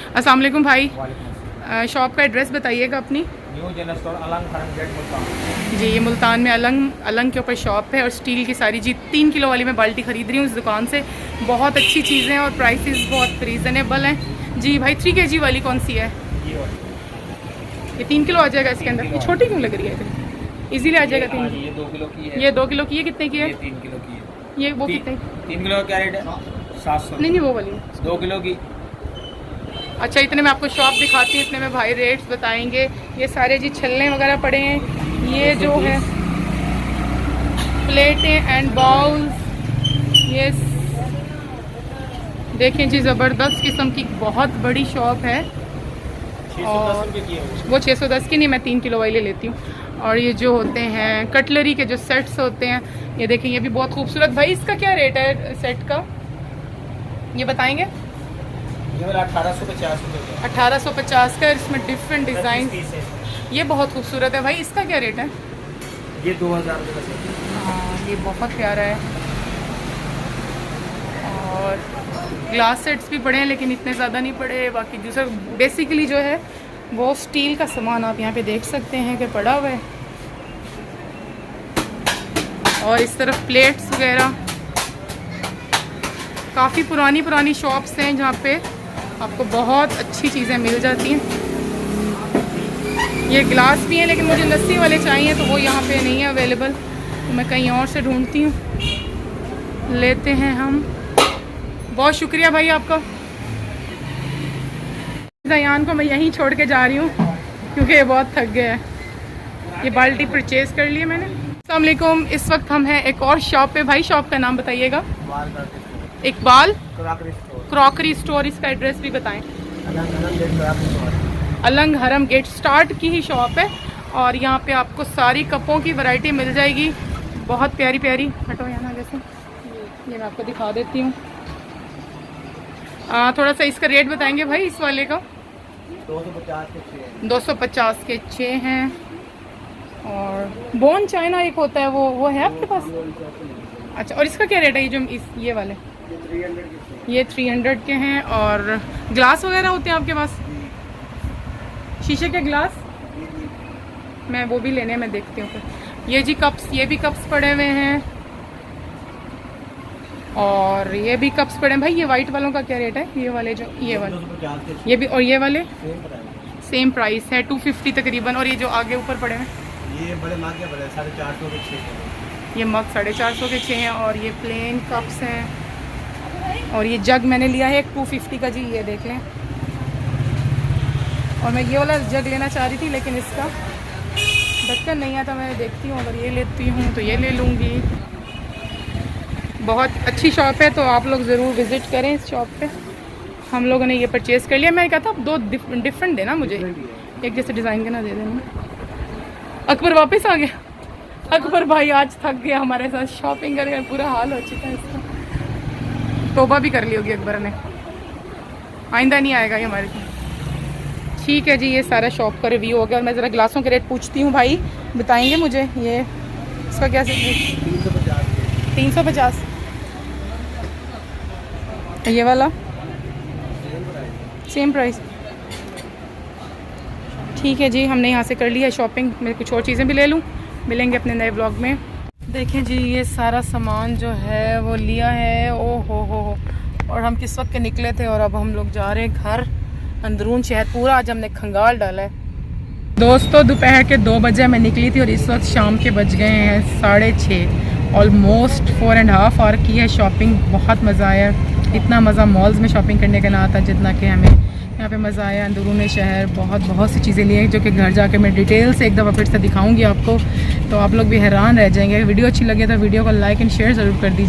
अस्सलाम वालेकुम भाई। शॉप का एड्रेस बताइएगा अपनी। न्यू जनरल स्टोर अलंग हरम गेट मुल्तान। जी, ये मुल्तान में अलंग के ऊपर शॉप है और स्टील की सारी जी 3 किलो वाली मैं बाल्टी ख़रीद रही हूँ इस दुकान से। बहुत अच्छी चीज़ें हैं और प्राइसेस बहुत रीज़नेबल हैं। जी भाई 3 kg वाली कौन सी है? ये 3 किलो आ जाएगा इसके अंदर। ये छोटी क्यों लग रही है? इजीली आ जाएगा 3। ये 2 किलो की है। ये 2 किलो की है। कितने की है? ये 3 किलो की है। ये वो कितने? 3 किलो का क्या रेट है? 700। नहीं वो वाली 2 किलो की। अच्छा, इतने में आपको शॉप दिखाती हूँ, इतने में भाई रेट्स बताएंगे। ये सारे जी छल्ले वगैरह पड़े हैं। ये जो है प्लेटें एंड बाउल्स, ये देखें जी ज़बरदस्त किस्म की बहुत बड़ी शॉप है। और वो 610 की नहीं, मैं 3 किलो वाली लेती हूँ। और ये जो होते हैं कटलरी के जो सेट्स होते हैं, ये देखें ये भी बहुत खूबसूरत। भाई इसका क्या रेट है सेट का, ये बताएंगे? ये वाला 1850 रुपये। 1850 का। इसमें डिफरेंट डिज़ाइन, ये बहुत खूबसूरत है भाई। इसका क्या रेट है? ये 2000 रुपये का। हाँ, ये बहुत प्यारा है। और ग्लास सेट्स भी पड़े हैं लेकिन इतने ज़्यादा नहीं पड़े। बाकी दूसरा बेसिकली जो है वो स्टील का सामान आप यहाँ पे देख सकते हैं कि पड़ा हुआ है। और इस तरफ प्लेट्स वगैरह, काफ़ी पुरानी शॉप्स हैं जहाँ पे आपको बहुत अच्छी चीज़ें मिल जाती हैं। ये ग्लास भी हैं लेकिन मुझे लस्सी वाले चाहिए तो वो यहाँ पे नहीं है अवेलेबल, तो मैं कहीं और से ढूंढती हूँ। लेते हैं हम। बहुत शुक्रिया भाई आपका। जयान को मैं यहीं छोड़ के जा रही हूँ क्योंकि ये बहुत थक गया है। ये बाल्टी परचेज़ कर ली है मैंने। अस्सलाम वालेकुम। इस वक्त हम हैं एक और शॉप पे। भाई शॉप का नाम बताइएगा। Iqbal crockery store. इसका एड्रेस भी बताएं। अलंग हरम गेट स्टार्ट की ही शॉप है और यहाँ पे आपको सारी कपों की वैरायटी मिल जाएगी। बहुत प्यारी प्यारी। हटो यहाँ जैसे, ये मैं आपको दिखा देती हूँ। थोड़ा सा इसका रेट बताएंगे भाई इस वाले का। 250 के 6 हैं। और बोन चाइना एक होता है, वो है आपके पास? अच्छा, और इसका क्या रेट है? ये जो ये वाले ये 300 के हैं। और ग्लास वगैरह होते हैं आपके पास? शीशे के ग्लास? मैं वो भी लेने, मैं देखती हूँ फिर। ये जी कप्स, ये भी कप्स पड़े हुए हैं और ये भी कप्स पड़े हैं। भाई ये वाइट वालों का क्या रेट है? ये वाले जो ये वाले, ये भी, और ये वाले सेम प्राइस है 250 तकरीबन। और ये जो आगे ऊपर पड़े हैं ये बड़े मग के बड़े 450 के 6। ये मग 450 के 6 हैं। और ये प्लेन कप्स हैं। और ये जग मैंने लिया है 250 का जी, ये देख लें। और मैं ये वाला जग लेना चाह रही थी लेकिन इसका ढक्कन नहीं आता। मैं देखती हूँ, अगर ये लेती हूँ तो ये ले लूँगी। बहुत अच्छी शॉप है तो आप लोग ज़रूर विज़िट करें इस शॉप पे। हम लोगों ने ये परचेज़ कर लिया। मैं कहा था 2 डिफरेंट देना मुझे, एक जैसे डिज़ाइन के ना दे देना। अकबर वापस आ गया। अकबर भाई आज थक गया हमारे साथ, शॉपिंग करके पूरा हाल हो चुका है इसका। तौबा भी कर ली होगी अकबर ने, आइंदा नहीं आएगा ये हमारे साथ। ठीक है जी, ये सारा शॉप का रिव्यू हो गया। और मैं ज़रा ग्लासों के रेट पूछती हूँ भाई, बताएंगे मुझे? ये इसका क्या 350। ये वाला सेम प्राइस। ठीक है जी, हमने यहाँ से कर लिया है शॉपिंग। मैं कुछ और चीज़ें भी ले लूँ। मिलेंगे अपने नए ब्लॉग में। देखें जी, ये सारा सामान जो है वो लिया है। ओ हो। और हम किस वक्त के निकले थे और अब हम लोग जा रहे हैं घर। अंदरून शहर पूरा आज हमने खंगाल डाला है। दोस्तों दोपहर के 2 बजे मैं निकली थी और इस वक्त शाम के बज गए हैं 6:30। ऑलमोस्ट 4.5 आवर की है शॉपिंग। बहुत मज़ा आया। इतना मज़ा मॉल्स में शॉपिंग करने का ना आता जितना कि हमें यहाँ पे मज़ा आया। अंदरून शहर बहुत सी चीज़ें ली हैं जो कि घर जाके मैं डिटेल से एक दफ़ा फिर से दिखाऊंगी आपको, तो आप लोग भी हैरान रह जाएंगे। वीडियो अच्छी लगे तो वीडियो को लाइक एंड शेयर ज़रूर कर दीजिए।